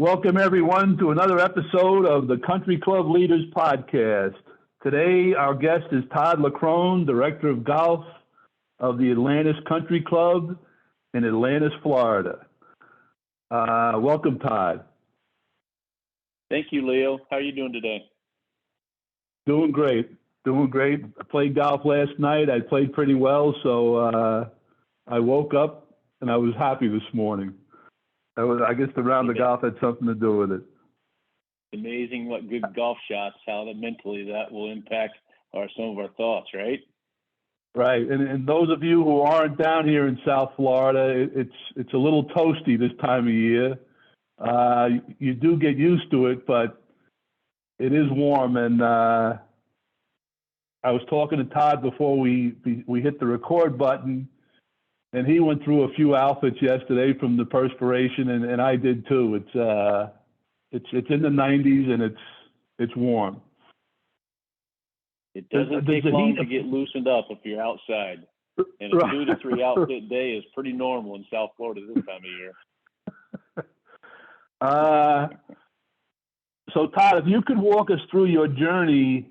Welcome, everyone, to another episode of the Country Club Leaders Podcast. Today, our guest is Todd Leckrone, Director of Golf of the Atlantis Country Club in Atlantis, Florida. Welcome, Todd. Thank you, Leo. How are you doing today? Doing great. I played golf last night. I played pretty well, so I woke up and I was happy this morning. I guess the round of golf had something to do with it. Amazing what good golf shots, how that mentally that will impact some of our thoughts, right? Right, and those of you who aren't down here in South Florida, it's a little toasty this time of year. You do get used to it, but it is warm. And I was talking to Todd before we hit the record button, and he went through a few outfits yesterday from the perspiration, and I did too. It's in the 90s and it's warm. It doesn't take long to get loosened up if you're outside. And a 2 to 3 outfit day is pretty normal in South Florida this time of year. So Todd, if you could walk us through your journey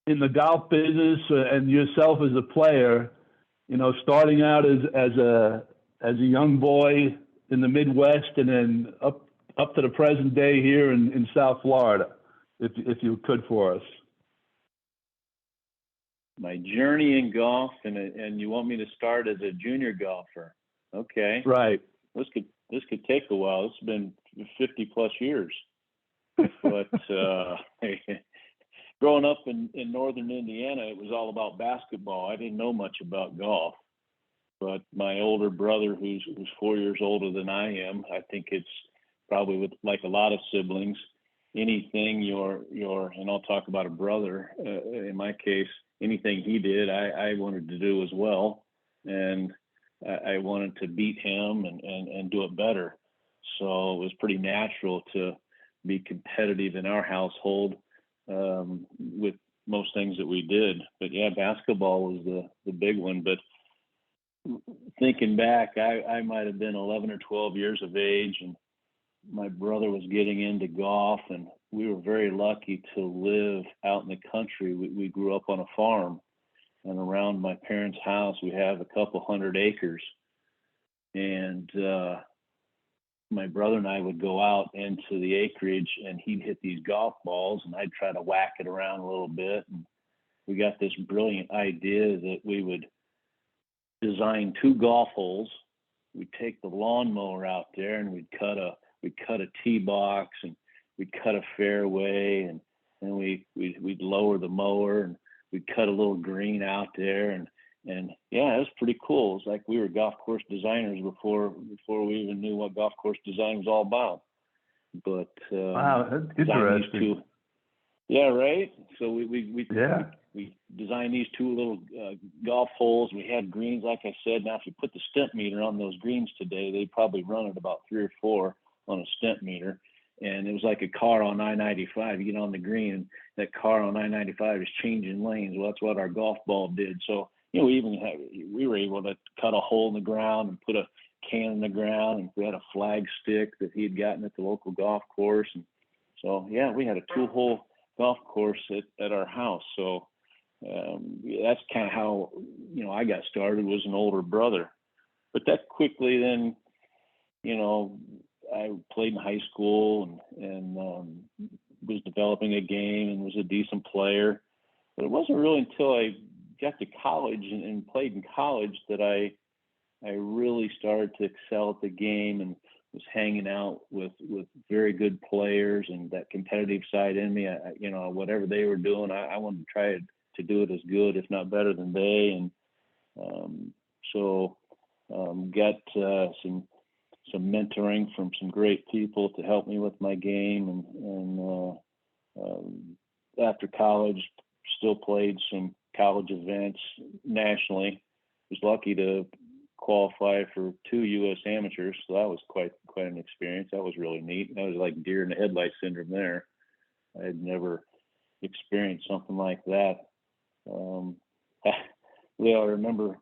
in the golf business and yourself as a player, you know, starting out as a young boy in the Midwest and then up to the present day here in South Florida, if you could for us. My journey in golf, and you want me to start as a junior golfer? Okay. Right. This could take a while. It's been 50 plus years. But growing up in northern Indiana, it was all about basketball. I didn't know much about golf. But my older brother, who's 4 years older than I am, I think it's probably with like a lot of siblings, anything and I'll talk about a brother, in my case, anything he did, I wanted to do as well. And I wanted to beat him and do it better. So it was pretty natural to be competitive in our household with most things that we did. But yeah, basketball was the big one. But thinking back, I might have been 11 or 12 years of age, and my brother was getting into golf, and we were very lucky to live out in the country. We grew up on a farm, and around my parents' house, we have a couple hundred acres. And my brother and I would go out into the acreage, and he'd hit these golf balls, and I'd try to whack it around a little bit. And we got this brilliant idea that we would design 2 golf holes. We'd take the lawnmower out there, and we'd cut a tee box, and we'd cut a fairway, and we'd lower the mower, and we'd cut a little green out there, and yeah, it was pretty cool. It was like we were golf course designers before we even knew what golf course design was all about. But wow, that's interesting. Yeah, right. So we designed these 2 little golf holes. We had greens, like I said. Now, if you put the stent meter on those greens today, they'd probably run at about 3 or 4 on a stent meter. And it was like a car on I-95. You get on the green, and that car on I-95 is changing lanes. Well, that's what our golf ball did. So, you know, we were able to cut a hole in the ground and put a can in the ground, and we had a flag stick that he had gotten at the local golf course. And so, yeah, we had a 2-hole golf course at our house. So that's kind of how, you know, I got started, was an older brother. But that quickly then, you know, I played in high school and was developing a game and was a decent player. But it wasn't really until I got to college and played in college that I really started to excel at the game and was hanging out with very good players, and that competitive side in me, you know, whatever they were doing, I wanted to try to do it as good, if not better than they. And so got some mentoring from some great people to help me with my game. And after college, still played some college events nationally. Was lucky to qualify for 2 U.S. amateurs, so that was quite an experience. That was really neat. That was like deer in the headlight syndrome there. I had never experienced something like that. Leo, I remember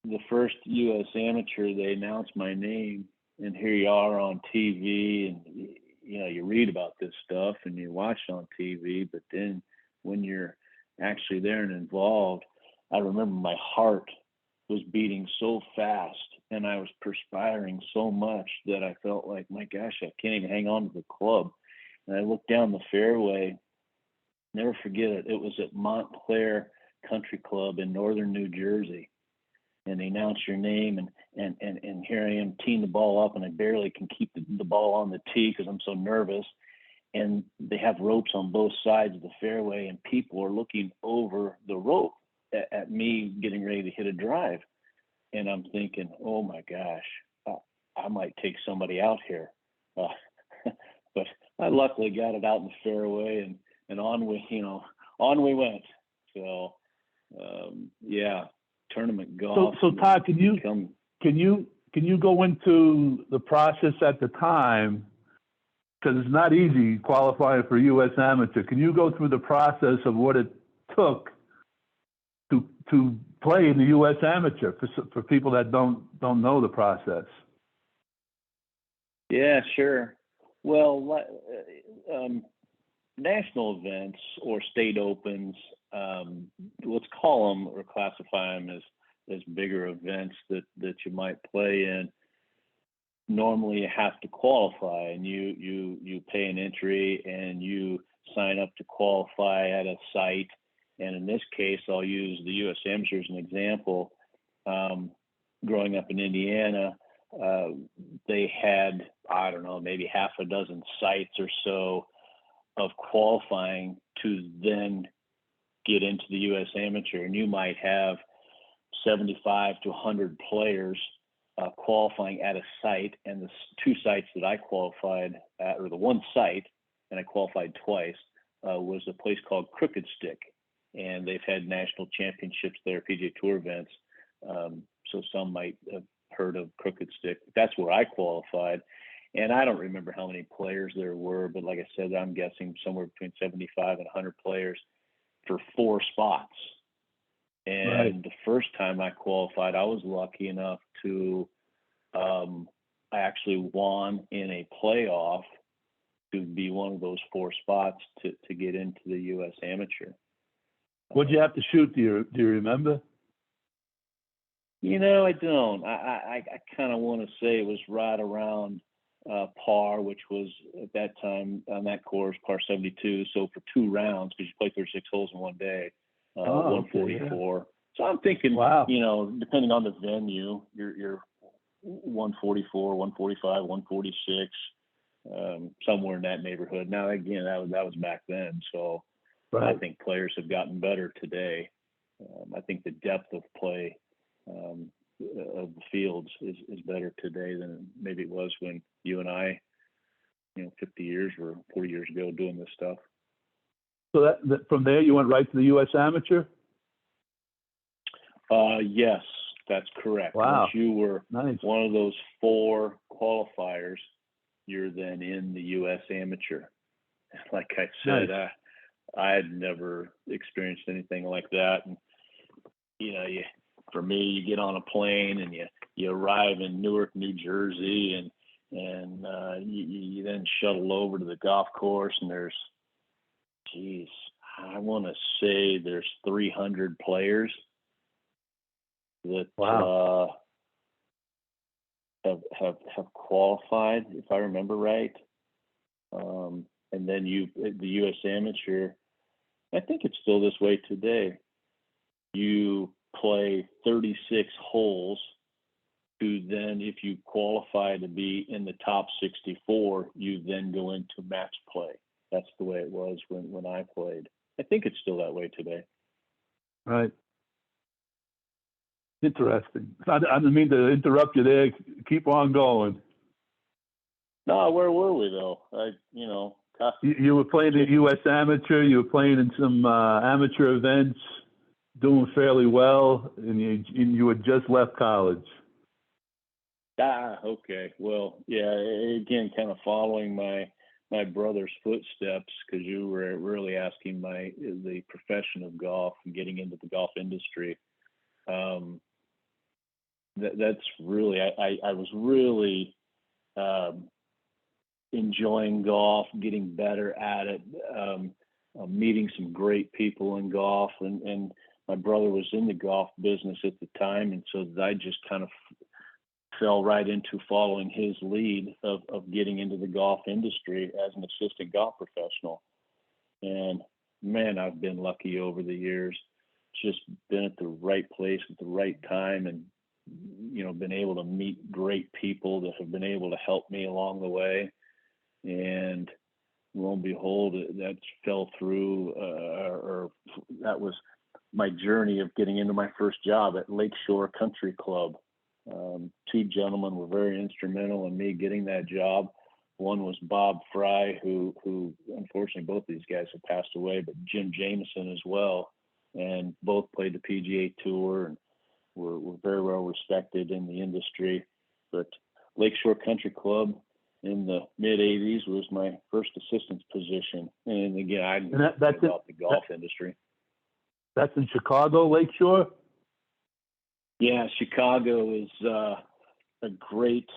the first U.S. amateur, they announced my name, and here you are on TV, and you read about this stuff and you watch it on TV, but then when you're actually there and involved, I remember my heart was beating so fast and I was perspiring so much that I felt like, my gosh, I can't even hang on to the club. And I looked down the fairway, never forget it. It was at Montclair Country Club in northern New Jersey. And they announce your name, and here I am teeing the ball up, and I barely can keep the ball on the tee because I'm so nervous. And they have ropes on both sides of the fairway, and people are looking over the rope at me getting ready to hit a drive. And I'm thinking, oh my gosh, I might take somebody out here. But I luckily got it out in the fairway, and on we went. So yeah, tournament golf. So Todd, can you go into the process at the time? Because it's not easy qualifying for U.S. Amateur. Can you go through the process of what it took to play in the U.S. Amateur for people that don't know the process? Yeah, sure. Well, national events or state opens, let's call them or classify them as bigger events that you might play in. Normally you have to qualify, and you pay an entry and you sign up to qualify at a site. And in this case, I'll use the U.S. Amateur as an example. Growing up in Indiana, they had, I don't know, maybe half a dozen sites or so of qualifying to then get into the U.S. Amateur. And you might have 75 to 100 players qualifying at a site. And the two sites that I qualified at, or the one site, and I qualified twice, was a place called Crooked Stick. And they've had national championships there, PGA Tour events. So some might have heard of Crooked Stick. That's where I qualified. And I don't remember how many players there were, but like I said, I'm guessing somewhere between 75 and 100 players for 4 spots. And right. The first time I qualified, I was lucky enough to, I actually won in a playoff to be one of those 4 spots to get into the U.S. Amateur. What'd you have to shoot? Do you remember? I don't. I kind of want to say it was right around par, which was at that time on that course, par 72. So for 2 rounds, because you play 36 holes in one day, 144. Okay, yeah. So I'm thinking, wow. Depending on the venue, you're 144, 145, 146, somewhere in that neighborhood. Now, again, that was back then. So right. I think players have gotten better today. I think the depth of play of the fields is better today than maybe it was when you and I, 50 years or 40 years ago doing this stuff. So that from there you went right to the U.S. Amateur? Yes, that's correct. Wow. Once you were nice. One of those 4 qualifiers, you're then in the U.S. Amateur. Like I said, nice. I had never experienced anything like that. And, for me, you get on a plane and you arrive in Newark, New Jersey, and you then shuttle over to the golf course, and there's, I want to say there's 300 players that wow. have qualified, if I remember right. And then the U.S. Amateur, I think it's still this way today. You play 36 holes to then, if you qualify to be in the top 64, you then go into match play. That's the way it was when I played. I think it's still that way today. Right. Interesting. I didn't mean to interrupt you there. Keep on going. No, where were we though? You were playing the U.S. Amateur. You were playing in some amateur events, doing fairly well, and you had just left college. Okay. Well, yeah. Again, kind of following my brother's footsteps, because you were really asking the profession of golf and getting into the golf industry. That's really I was really enjoying golf, getting better at it, meeting some great people in golf. And my brother was in the golf business at the time. And so I just kind of fell right into following his lead of getting into the golf industry as an assistant golf professional. And man, I've been lucky over the years, just been at the right place at the right time, and been able to meet great people that have been able to help me along the way. And lo and behold, that fell through, or that was my journey of getting into my first job at Lakeshore Country Club. Two gentlemen were very instrumental in me getting that job. One was Bob Fry, who unfortunately both these guys have passed away, but Jim Jameson as well, and both played the PGA Tour and were very well respected in the industry. But Lakeshore Country Club in the mid '80s was my first assistant's position, and again, I knew about the golf industry. That's in Chicago, Lakeshore? Yeah, Chicago is a great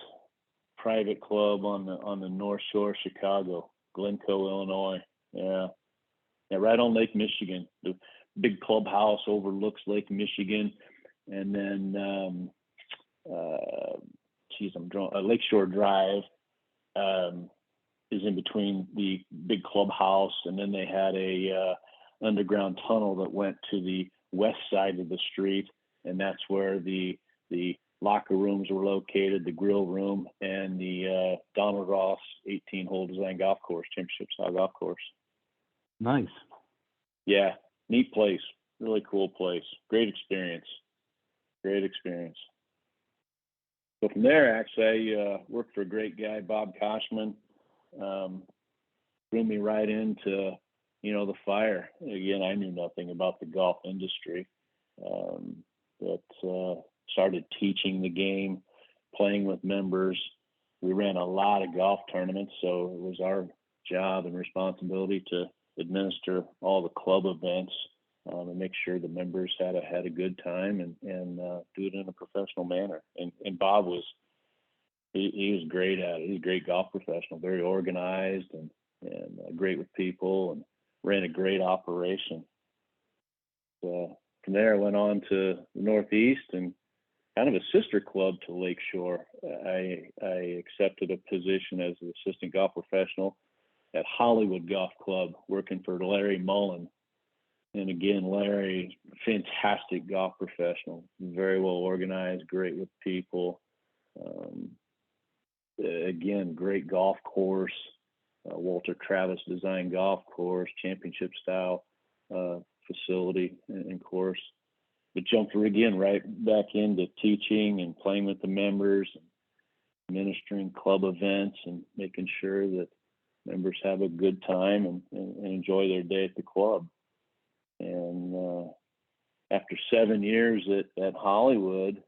private club on the North Shore of Chicago, Glencoe, Illinois. Yeah, right on Lake Michigan. The big clubhouse overlooks Lake Michigan, and then Lakeshore Drive is in between the big clubhouse, and then they had a underground tunnel that went to the west side of the street, and that's where the locker rooms were located, the grill room, and the Donald Ross 18-hole design golf course, championship style golf course. Nice. Yeah, neat place, really cool place, great experience. So from there, actually, I worked for a great guy, Bob Koshman. Threw me right into the fire. Again, I knew nothing about the golf industry, but started teaching the game, playing with members. We ran a lot of golf tournaments, so it was our job and responsibility to administer all the club events and make sure the members had a good time and do it in a professional manner. And Bob was great at it. He's a great golf professional, very organized and great with people, and ran a great operation. So from there, I went on to the Northeast and kind of a sister club to Lakeshore. I accepted a position as an assistant golf professional at Hollywood Golf Club, working for Larry Mullen. And again, Larry, fantastic golf professional, very well organized, great with people. Again, great golf course, Walter Travis designed golf course, championship style facility and course. But jumped again right back into teaching and playing with the members and administering club events and making sure that members have a good time and enjoy their day at the club. And after 7 years at Hollywood,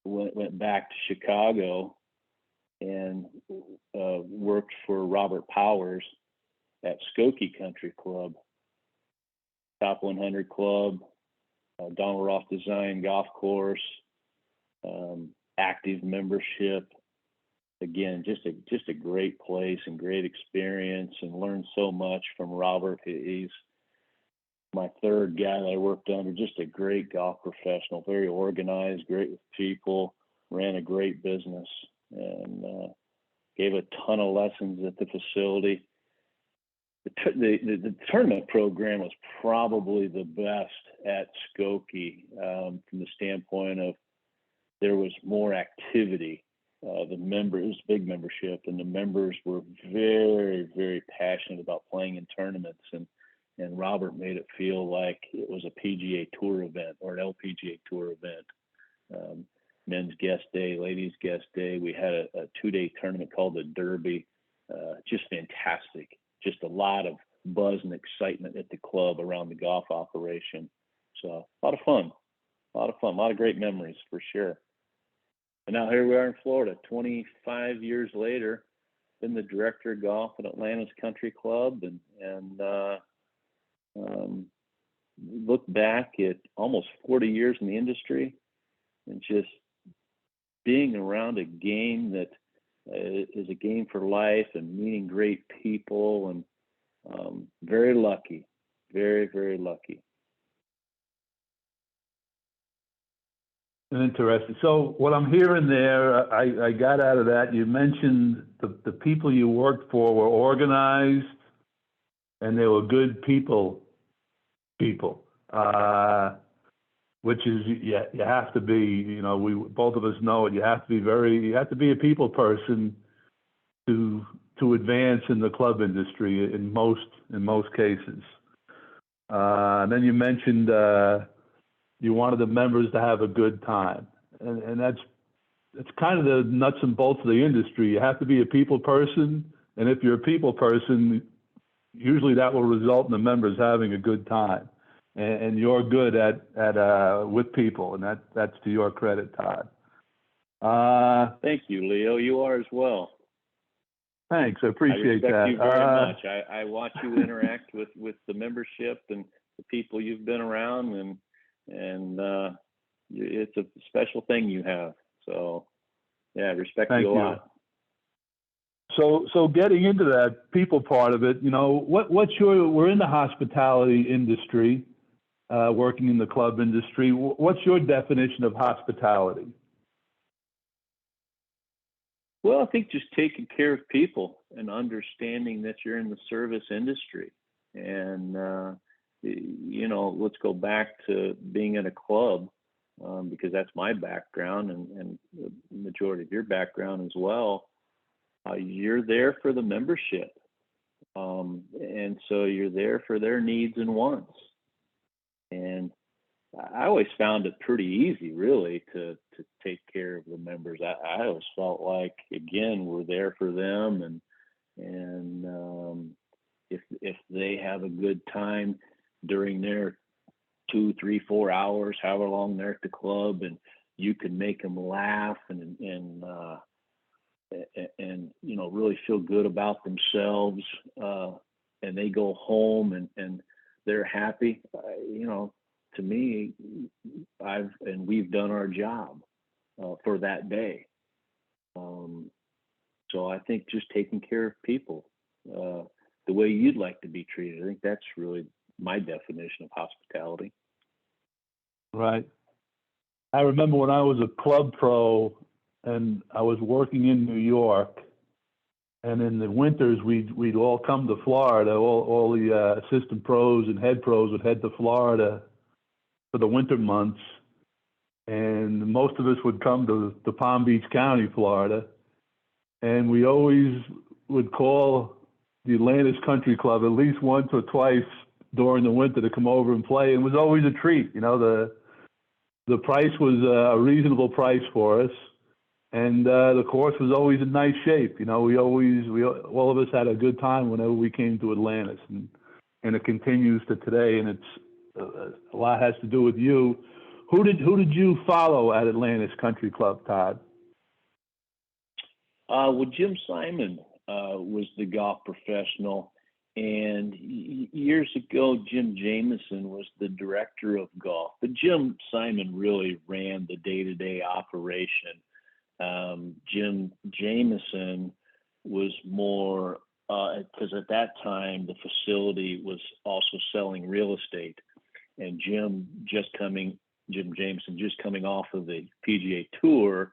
went back to Chicago and worked for Robert Powers at Skokie Country Club, Top 100 Club, Donald Ross Design Golf Course, active membership. Again, just a great place and great experience, and learned so much from Robert. He's my third guy that I worked under, just a great golf professional, very organized, great with people, ran a great business, and gave a ton of lessons at the facility. The tournament program was probably the best at Skokie from the standpoint of there was more activity. The members, big membership, and the members were very, very passionate about playing in tournaments. And Robert made it feel like it was a PGA Tour event or an LPGA Tour event. Men's guest day, ladies guest day. We had a 2-day tournament called the Derby. Just fantastic. Just a lot of buzz and excitement at the club around the golf operation. So a lot of fun, a lot of great memories for sure. And now here we are in Florida, 25 years later, been the director of golf at Atlantis Country Club, and look back at almost 40 years in the industry and just being around a game that is a game for life and meeting great people, and very lucky, very, very lucky. Interesting. So what I'm hearing there, I got out of that, you mentioned the people you worked for were organized and they were good people, which is, you have to be, you know, we both of us know it, you have to be a people person to advance in the club industry in most cases. And then you mentioned you wanted the members to have a good time, and that's kind of the nuts and bolts of the industry. You have to be a people person, and if you're a people person, usually that will result in the members having a good time. And you're good at with people, and that's to your credit, Todd. Thank you, Leo. You are as well. Thanks, I appreciate that. I respect you very much. I watch you interact with the membership and the people you've been around, and it's a special thing you have. So, yeah, I respect you a lot. So getting into that people part of it, you know, we're in the hospitality industry, working in the club industry. What's your definition of hospitality? Well, I think just taking care of people and understanding that you're in the service industry. And, you know, let's go back to being in a club, because that's my background and the majority of your background as well. You're there for the membership. And so you're there for their needs and wants. And I always found it pretty easy, really, to take care of the members. I always felt like, again, we're there for them, and if they have a good time during their 2, 3, 4 hours, however long they're at the club, and you can make them laugh and you know, really feel good about themselves, and they go home and they're happy, you know. To me, we've done our job for that day. So I think just taking care of people the way you'd like to be treated, I think that's really my definition of hospitality. Right. I remember when I was a club pro and I was working in New York, and in the winters we'd all come to Florida. All the assistant pros and head pros would head to Florida for the winter months, and most of us would come to Palm Beach County, Florida, and we always would call the Atlantis Country Club at least once or twice during the winter to come over and play. And it was always a treat. You know, the price was a reasonable price for us, and the course was always in nice shape. You know, we all of us had a good time whenever we came to Atlantis, and it continues to today. And it's a lot has to do with you. Who did you follow at Atlantis Country Club, Todd? Well, Jim Simon was the golf professional, and years ago, Jim Jameson was the director of golf. But Jim Simon really ran the day-to-day operation. Jim Jameson was more, because at that time the facility was also selling real estate, and Jim Jameson, just coming off of the PGA Tour,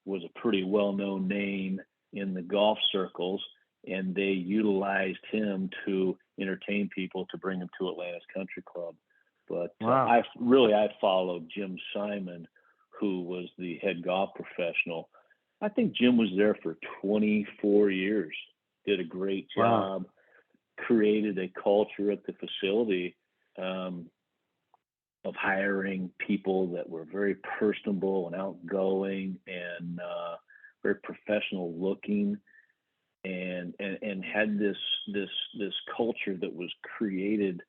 was a pretty well-known name in the golf circles, and they utilized him to entertain people, to bring them to Atlantis Country Club. But wow. I followed Jim Simon, who was the head golf professional. I think Jim was there for 24 years, did a great job, created a culture at the facility of hiring people that were very personable and outgoing and very professional looking, and had this culture that was created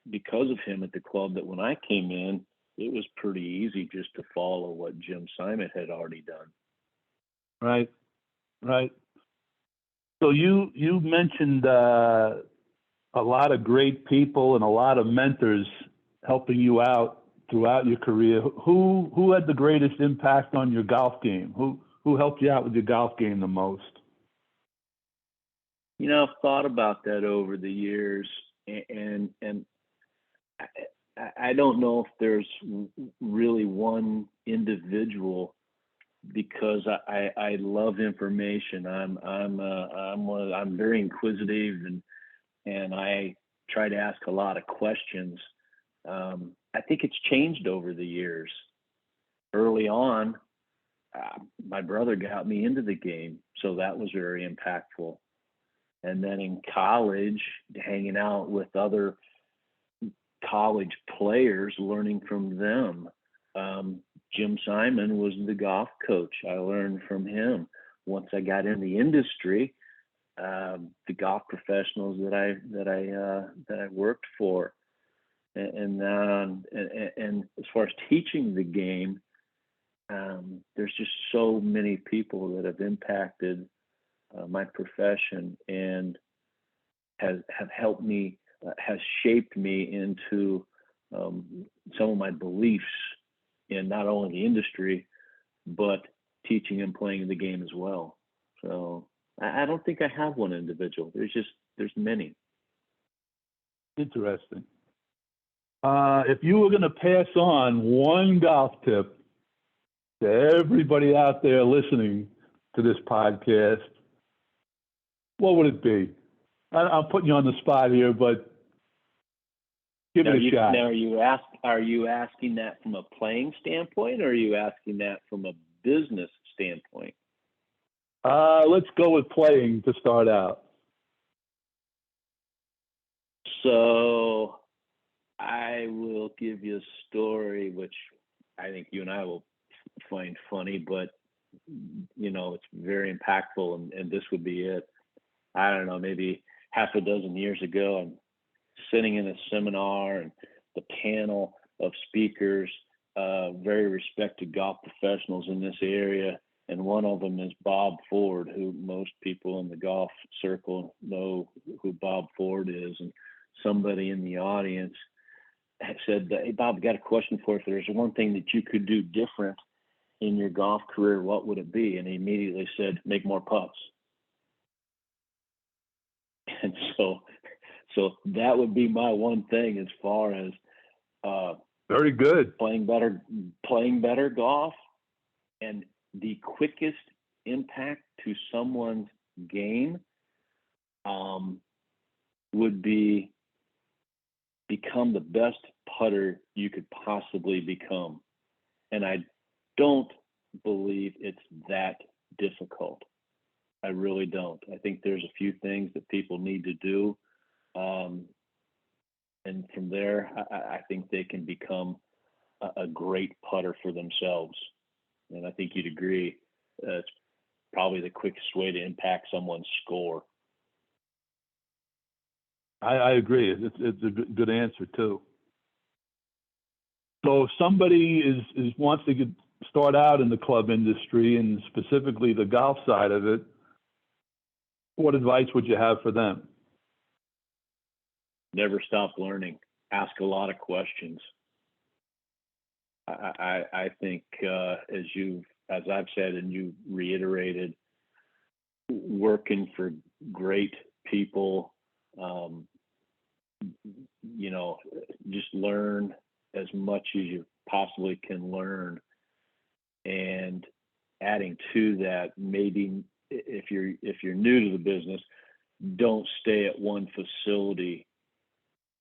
because of him at the club, that when I came in, it was pretty easy just to follow what Jim Simon had already done. Right. So you mentioned a lot of great people and a lot of mentors helping you out throughout your career. Who had the greatest impact on your golf game? Who helped you out with your golf game the most? I've thought about that over the years, and I don't know if there's really one individual, because I love information. I'm very inquisitive, and I try to ask a lot of questions. I think it's changed over the years. Early on, my brother got me into the game, so that was very impactful. And then in college, hanging out with other college players, learning from them. Jim Simon was the golf coach. I learned from him. Once I got in the industry, the golf professionals that I worked for, and as far as teaching the game, there's just so many people that have impacted my profession and have helped me, has shaped me into some of my beliefs in not only the industry, but teaching and playing the game as well. So I don't think I have one individual. There's many. Interesting. If you were going to pass on one golf tip to everybody out there listening to this podcast, what would it be? I'm putting you on the spot here, but give it a shot. Now, are you asking that from a playing standpoint, or are you asking that from a business standpoint? Let's go with playing to start out. So I will give you a story, which I think you and I will find funny, but it's very impactful, and this would be it. I don't know, maybe half a dozen years ago, I'm sitting in a seminar, and the panel of speakers, very respected golf professionals in this area, and one of them is Bob Ford, who most people in the golf circle know who Bob Ford is. And somebody in the audience had said, "Hey, Bob, I got a question for you. If there's one thing that you could do different in your golf career, what would it be?" And he immediately said, "Make more putts." And so that would be my one thing as far as very good playing better golf, and the quickest impact to someone's game would be become the best putter you could possibly become. And I don't believe it's that difficult. I really don't. I think there's a few things that people need to do. And from there, I think they can become a great putter for themselves. And I think you'd agree it's probably the quickest way to impact someone's score. I agree. It's a good answer too. So if somebody wants to start out in the club industry, and specifically the golf side of it, what advice would you have for them? Never stop learning. Ask a lot of questions. I think as I've said and you reiterated, working for great people, just learn as much as you possibly can learn. And adding to that, maybe if you're new to the business, don't stay at one facility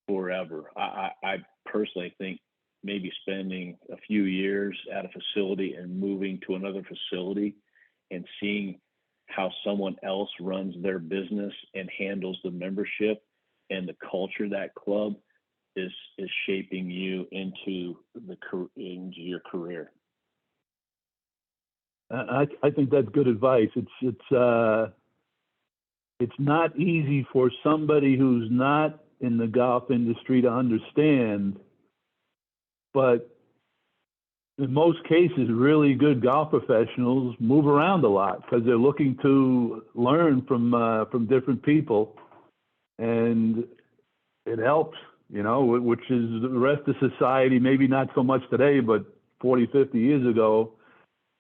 forever. I personally think maybe spending a few years at a facility and moving to another facility and seeing how someone else runs their business and handles the membership and the culture of that club is shaping you into your career. I think that's good advice. It's not easy for somebody who's not in the golf industry to understand, but in most cases, really good golf professionals move around a lot because they're looking to learn from different people, and it helps, which is the rest of society, maybe not so much today, but 40, 50 years ago,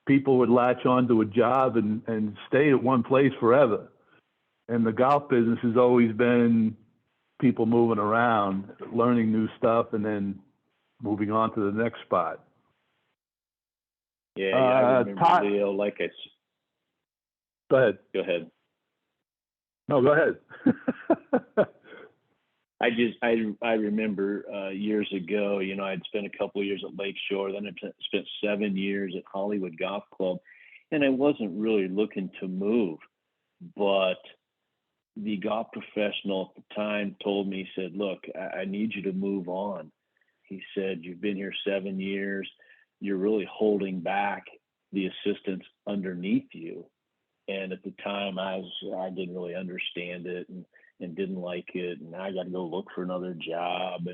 people would latch onto a job and stay at one place forever. And the golf business has always been people moving around, learning new stuff, and then moving on to the next spot. Yeah, I remember, Todd, Leo, go ahead. Go ahead. No, go ahead. I remember years ago, I'd spent a couple of years at Lakeshore, then I spent 7 years at Hollywood Golf Club, and I wasn't really looking to move, but the golf professional at the time told me, he said, look, I need you to move on. He said, you've been here 7 years. You're really holding back the assistants underneath you. And at the time, I didn't really understand it and didn't like it. And I got to go look for another job.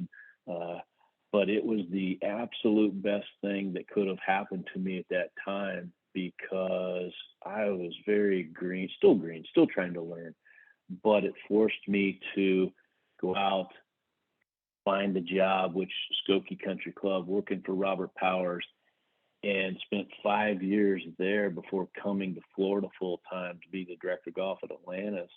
But it was the absolute best thing that could have happened to me at that time, because I was very green, still trying to learn. But it forced me to go out, find a job, which Skokie Country Club, working for Robert Powers, and spent 5 years there before coming to Florida full time to be the director of golf at Atlantis.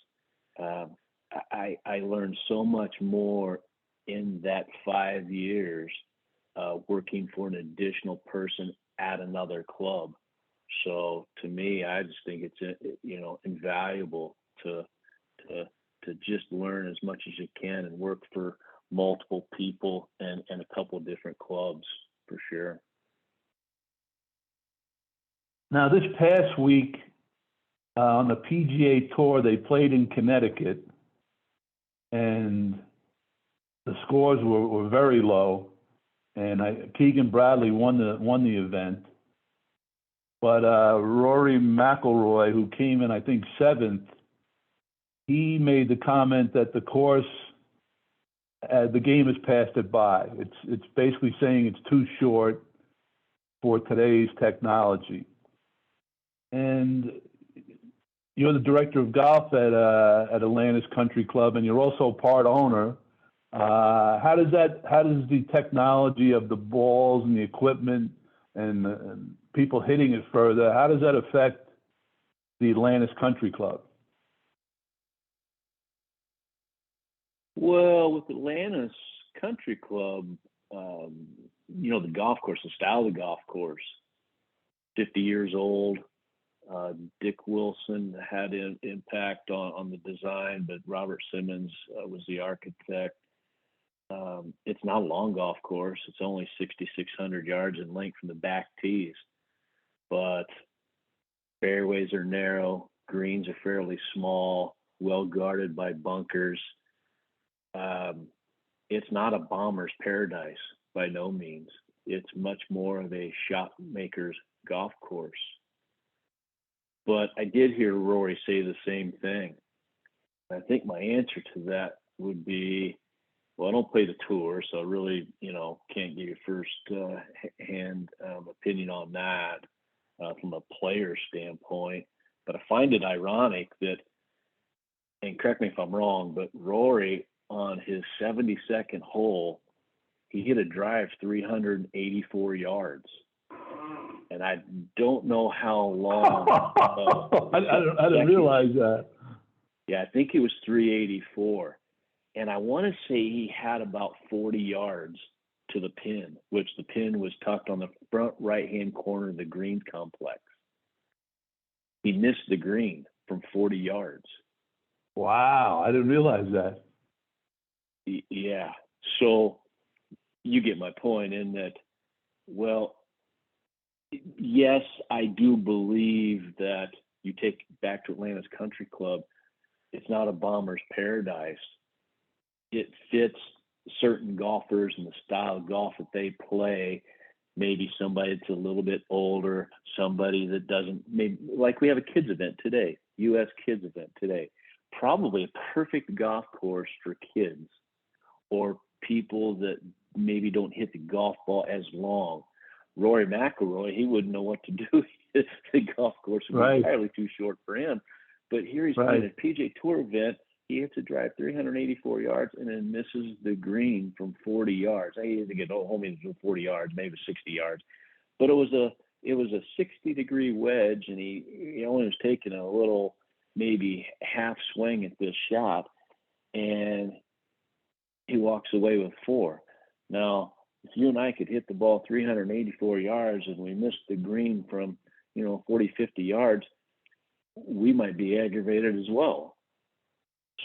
I learned so much more in that 5 years working for an additional person at another club. So to me, I just think it's invaluable to just learn as much as you can and work for multiple people and a couple of different clubs for sure. Now, this past week on the PGA Tour, they played in Connecticut, and the scores were very low, and Keegan Bradley won the event. But Rory McIlroy, who came in, I think, 7th, he made the comment that the course, the game has passed it by. It's basically saying it's too short for today's technology. And you're the director of golf at Atlantis Country Club, and you're also part owner. How does the technology of the balls and the equipment and people hitting it further, how does that affect the Atlantis Country Club? Well, with Atlantis Country Club, the golf course, the style of the golf course, 50 years old. Dick Wilson had an impact on the design, but Robert Simmons was the architect. It's not a long golf course. It's only 6,600 yards in length from the back tees, but fairways are narrow, greens are fairly small, well guarded by bunkers. It's not a bomber's paradise by no means. It's much more of a shot maker's golf course. But I did hear Rory say the same thing. I think my answer to that would be, well, I don't play the tour, so I really, can't give you first-hand opinion on that from a player standpoint. But I find it ironic that, and correct me if I'm wrong, but Rory on his 72nd hole, he hit a drive 384 yards. And I don't know how long. I didn't realize that. Yeah, I think it was 384. And I want to say he had about 40 yards to the pin, which the pin was tucked on the front right-hand corner of the green complex. He missed the green from 40 yards. Wow, I didn't realize that. Yeah. So you get my point in that, well, yes, I do believe that you take back to Atlantis Country Club, it's not a bomber's paradise. It fits certain golfers and the style of golf that they play. Maybe somebody that's a little bit older, somebody that doesn't, maybe like we have a kids event today, U.S. kids event today. Probably a perfect golf course for kids or people that maybe don't hit the golf ball as long. Rory McIlroy, he wouldn't know what to do. The golf course would be entirely too short for him. But here he's playing a PGA Tour event. He hits a drive 384 yards and then misses the green from 40 yards. I didn't get home from 40 yards, maybe 60 yards. But it was a 60-degree wedge, and he only was taking a little maybe half swing at this shot, and he walks away with 4. Now, if you and I could hit the ball 384 yards and we missed the green from, 40, 50 yards, we might be aggravated as well.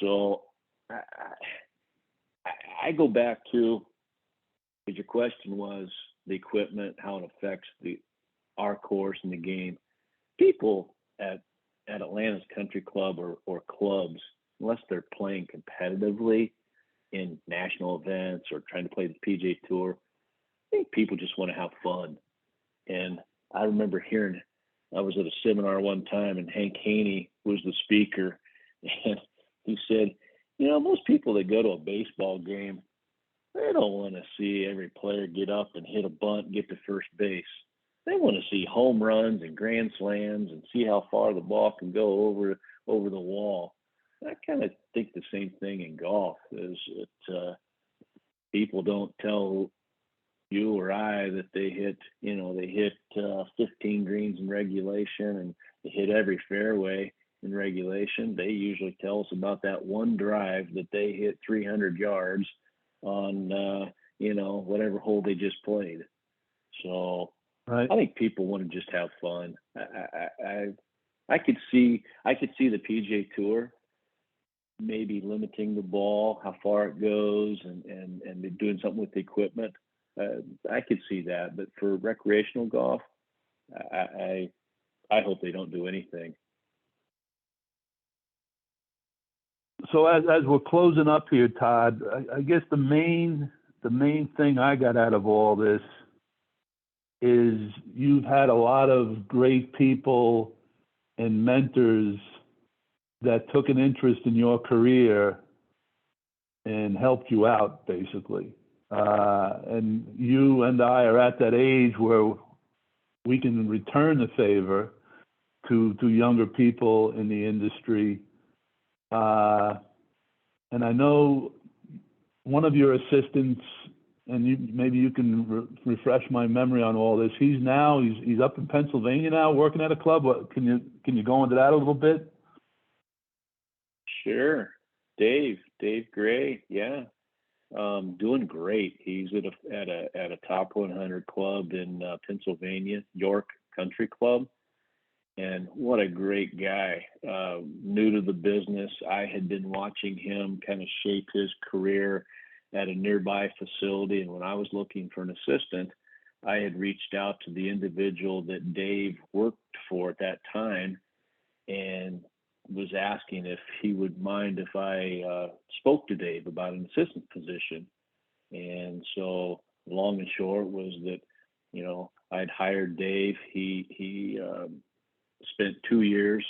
So I go back to, because your question was the equipment, how it affects our course and the game. People at Atlantis Country Club or clubs, unless they're playing competitively in national events or trying to play the PGA Tour, I think people just want to have fun. And I remember hearing, I was at a seminar one time and Hank Haney was the speaker, and he said, most people that go to a baseball game, they don't want to see every player get up and hit a bunt and get to first base. They want to see home runs and grand slams and see how far the ball can go over the wall. I kind of think the same thing in golf is that people don't tell you or I that they hit 15 greens in regulation and they hit every fairway in regulation. They usually tell us about that one drive that they hit 300 yards on, whatever hole they just played. So right. I think people want to just have fun. I could see the PGA Tour maybe limiting the ball, how far it goes, and doing something with the equipment. I could see that, but for recreational golf, I hope they don't do anything. So as we're closing up here, Todd, I guess the main thing I got out of all this is you've had a lot of great people and mentors that took an interest in your career and helped you out, basically. And you and I are at that age where we can return the favor to younger people in the industry. And I know one of your assistants, and maybe you can refresh my memory on all this. He's up in Pennsylvania now, working at a club. Can you go into that a little bit? Sure, Dave Gray, yeah, doing great. He's at a top 100 club in Pennsylvania, York Country Club. And what a great guy, new to the business. I had been watching him kind of shape his career at a nearby facility. And when I was looking for an assistant, I had reached out to the individual that Dave worked for at that time and was asking if he would mind if I spoke to Dave about an assistant position. And so long and short was that, I'd hired Dave. He spent 2 years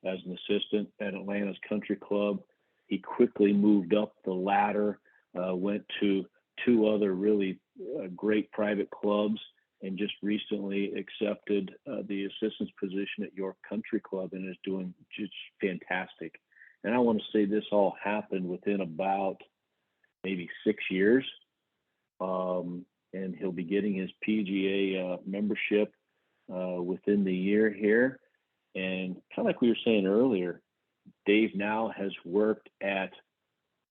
as an assistant at Atlantis Country Club. He quickly moved up the ladder, went to 2 other really great private clubs, and just recently accepted the assistant's position at York Country Club and is doing just fantastic. And I want to say this all happened within about maybe 6 years. And he'll be getting his PGA membership within the year here. And kind of like we were saying earlier, Dave now has worked at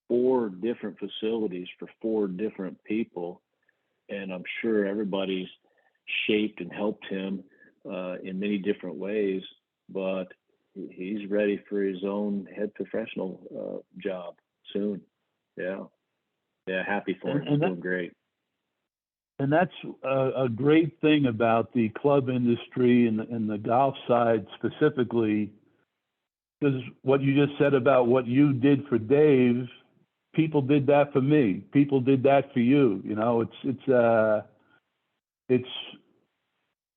4 different facilities for 4 different people. And I'm sure everybody's shaped and helped him in many different ways, but he's ready for his own head professional job soon. Yeah, happy for him. He's doing great. And that's a great thing about the club industry and the golf side specifically, because what you just said about what you did for Dave, people did that for me. People did that for you.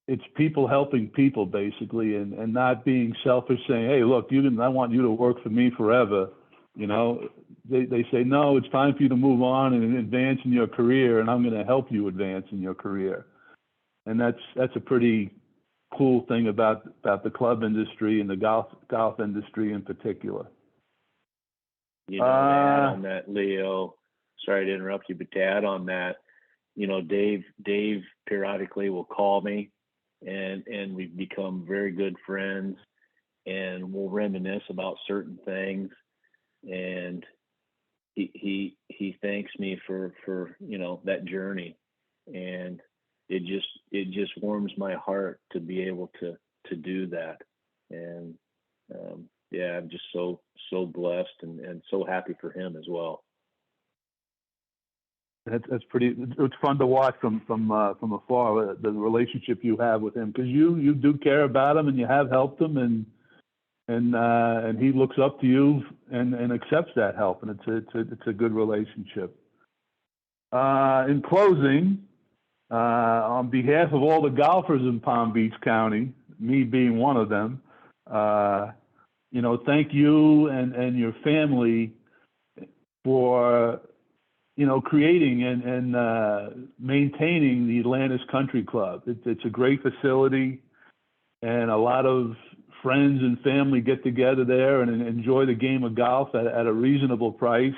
It's people helping people, basically, and not being selfish, saying, hey, look, I want you to work for me forever. They say, no, it's time for you to move on and advance in your career, and I'm going to help you advance in your career. And that's a pretty cool thing about the club industry and the golf industry in particular. To add on that, Leo, sorry to interrupt you, but to add on that, Dave periodically will call me, and we've become very good friends. and we'll reminisce about certain things. And he thanks me for that journey, and it just warms my heart to be able to do that. And yeah, I'm just so blessed and so happy for him as well. That's pretty. It's fun to watch from afar the relationship you have with him, because you do care about him and you have helped him, and he looks up to you and accepts that help, and it's a good relationship. In closing, on behalf of all the golfers in Palm Beach County, me being one of them, thank you and your family for creating and maintaining the Atlantis Country Club. It's a great facility, and a lot of friends and family get together there and enjoy the game of golf at a reasonable price,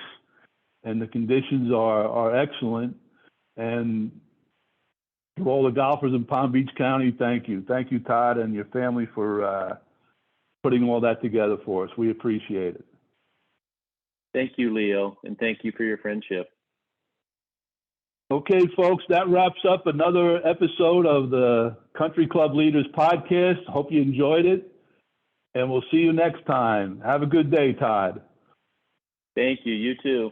and the conditions are excellent. And to all the golfers in Palm Beach County, thank you. Thank you, Todd, and your family for putting all that together for us. We appreciate it. Thank you, Leo, and thank you for your friendship. Okay, folks, that wraps up another episode of the Country Club Leaders Podcast. Hope you enjoyed it, and we'll see you next time. Have a good day, Todd. Thank you. You too.